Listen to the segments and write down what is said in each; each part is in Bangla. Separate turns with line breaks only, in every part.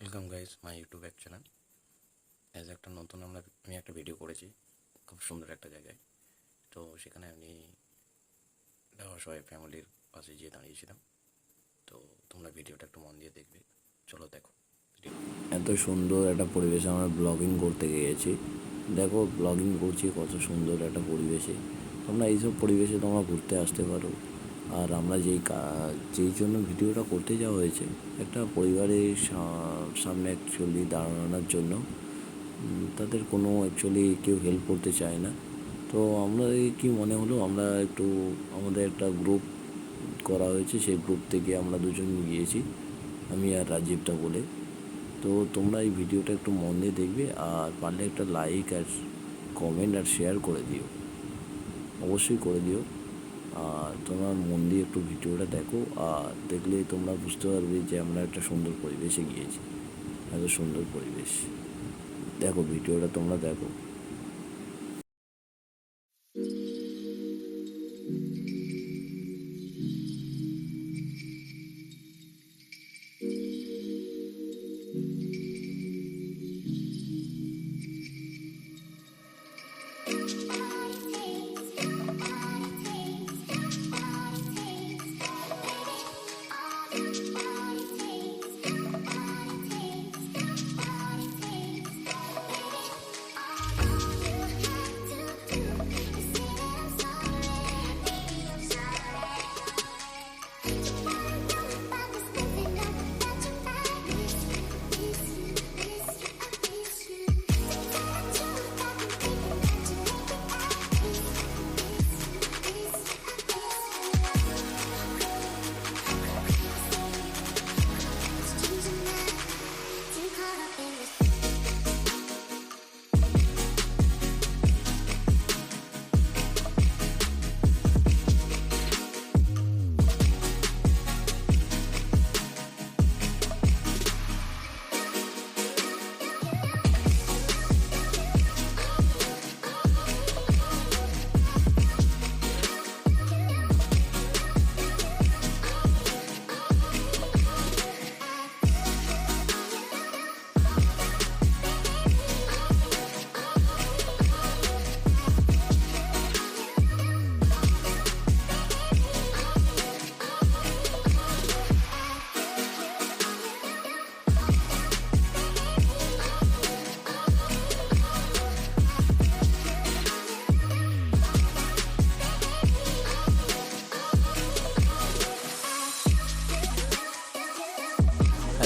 Welcome guys my YouTube channel. As একটা নতুন আমি একটা ভিডিও করেছি খুব সুন্দর একটা জায়গায়। তো সেখানে আমি সবাই ফ্যামিলির পাশে গিয়ে দাঁড়িয়েছিলাম। তো তোমরা ভিডিওটা একটু মন দিয়ে দেখবে। চলো দেখো ভিডিও।
এত সুন্দর একটা পরিবেশে আমরা ব্লগিং করতে গিয়েছি। দেখো ব্লগিং করছি কত সুন্দর একটা পরিবেশে। তোমরা এইসব পরিবেশে তোমরা ঘুরতে আসতে পারো। আর আমরা যেই জন্য ভিডিওটা করতে যাওয়া হয়েছে, একটা পরিবারের সামনে অ্যাকচুয়ালি দাঁড়ানোর জন্য। তাদের কোনো অ্যাকচুয়ালি কেউ হেল্প করতে চায় না। তো আমরা কি মনে হলো আমরা একটু আমাদের একটা গ্রুপ করা হয়েছে, সেই গ্রুপ থেকে আমরা দুজন গিয়েছি, আমি আর রাজীবটা বলে। তো তোমরা এই ভিডিওটা একটু মন দিয়ে দেখবে, আর পারলে একটা লাইক আর কমেন্ট আর শেয়ার করে দিও, অবশ্যই করে দিও। আর তোমরা মন দিয়ে একটু ভিডিওটা দেখো, আর দেখলে তোমরা বুঝতে পারবে যে আমরা একটা সুন্দর পরিবেশে গিয়েছি। এত সুন্দর পরিবেশ, দেখো ভিডিওটা তোমরা দেখো।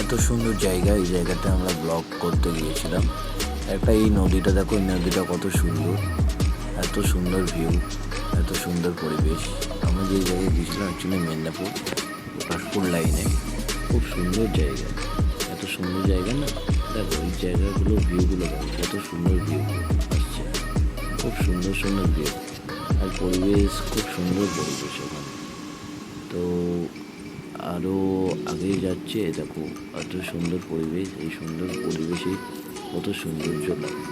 এত সুন্দর জায়গা, এই জায়গাটা আমরা ব্লগ করতে গিয়েছিলাম। একটা এই নদীটা দেখো, এই নদীটা কত সুন্দর, এত সুন্দর ভিউ, এত সুন্দর পরিবেশ। আমরা যে জায়গায় গিয়েছিলাম অ্যাকচুয়ালি মেদিনীপুর কাশপুর লাইনে, খুব সুন্দর জায়গা, এত সুন্দর জায়গা না। দেখো এই জায়গাগুলো ভিউগুলো দেখো, কত সুন্দর ভিউ আসছে, খুব সুন্দর সুন্দর ভিউ, আর পরিবেশ খুব সুন্দর পরিবেশ ওখানে। তো আরও আগে যাচ্ছে, দেখো এত সুন্দর পরিবেশ, এই সুন্দর পরিবেশে কত সৌন্দর্য লাগে।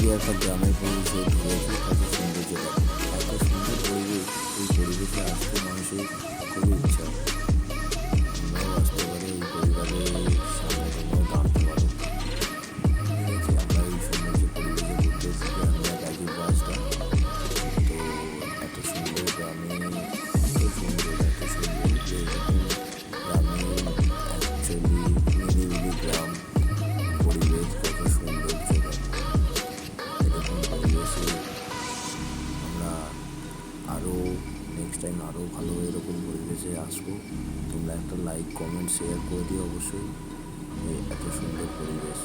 যে একটা গ্রামের পরিবেশে ঢুকেছি, কত সুন্দর জায়গা, এত সুন্দর পরিবেশ। এই পরিবেশে আসতে মানুষের খুবই ইচ্ছা। তোমরাও আসতে পারো, এই পরিবারের সামনে তোমরাও দাঁড়াতে পারো। ঠিক আছে, আমরা এই সৌন্দর্য পরিবেশে ঘুরতে এসেছি। আমরা গাজীর বাসটা তো এত সুন্দর গ্রামে, এত সুন্দর যে এরকম গ্রামে অ্যাকচুয়ালি নিরিবিলি গ্রাম পরিবেশ, কত সুন্দর জায়গা। এরকম পরিবেশে আমরা আরও নেক্সট টাইম আরও ভালো এরকম পরিবেশে আসবো। তোমরা একটা লাইক কমেন্ট শেয়ার করে দিও অবশ্যই। এত সুন্দর পরিবেশ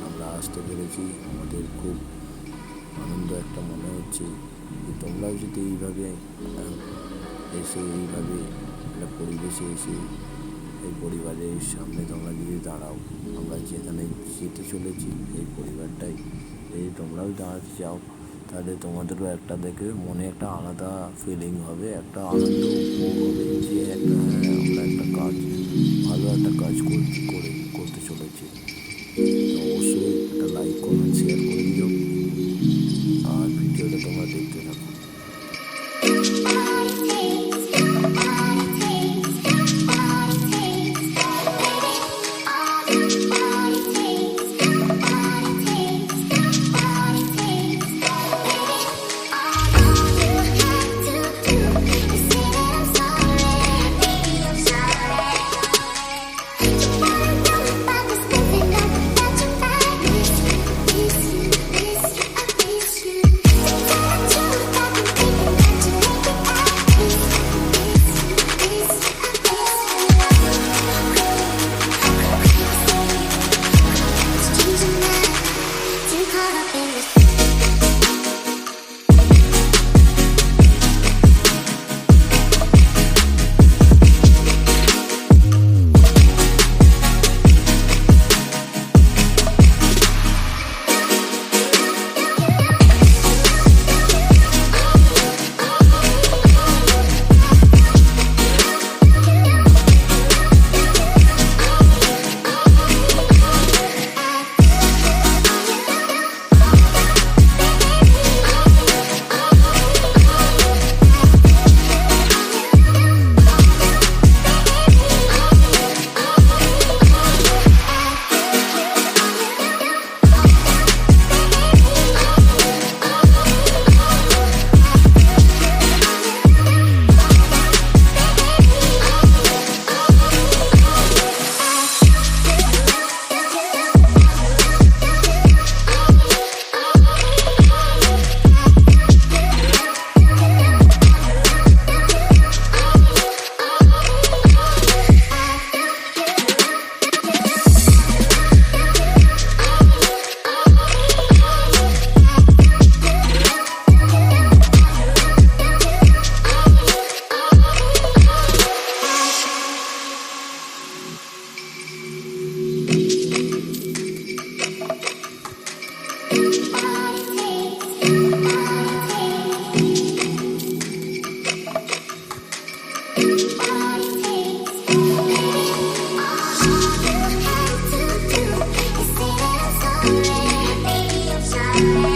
আমরা আসতে পেরেছি, আমাদের খুব আনন্দ একটা মনে হচ্ছে যে তোমরাও যদি এইভাবে এসে এইভাবে একটা পরিবেশে এসে এই পরিবারের সামনে তোমরা যদি দাঁড়াও, আমরা যেখানে যেতে চলেছি এই পরিবারটাই যদি তোমরাও দাঁড়াতে চাও, তাহলে তোমাদেরও একটা দেখে মনে একটা আলাদা ফিলিং হবে, একটা আনন্দ উপভোগ হবে যে একটা আমরা একটা কাজ, ভালো একটা কাজ করতে চলেছি। তো অবশ্যই একটা লাইক কমেন্ট শেয়ার করে দিও আর ভিডিওটা তোমরা দেখতে থাকো।
Baby, I'm sorry.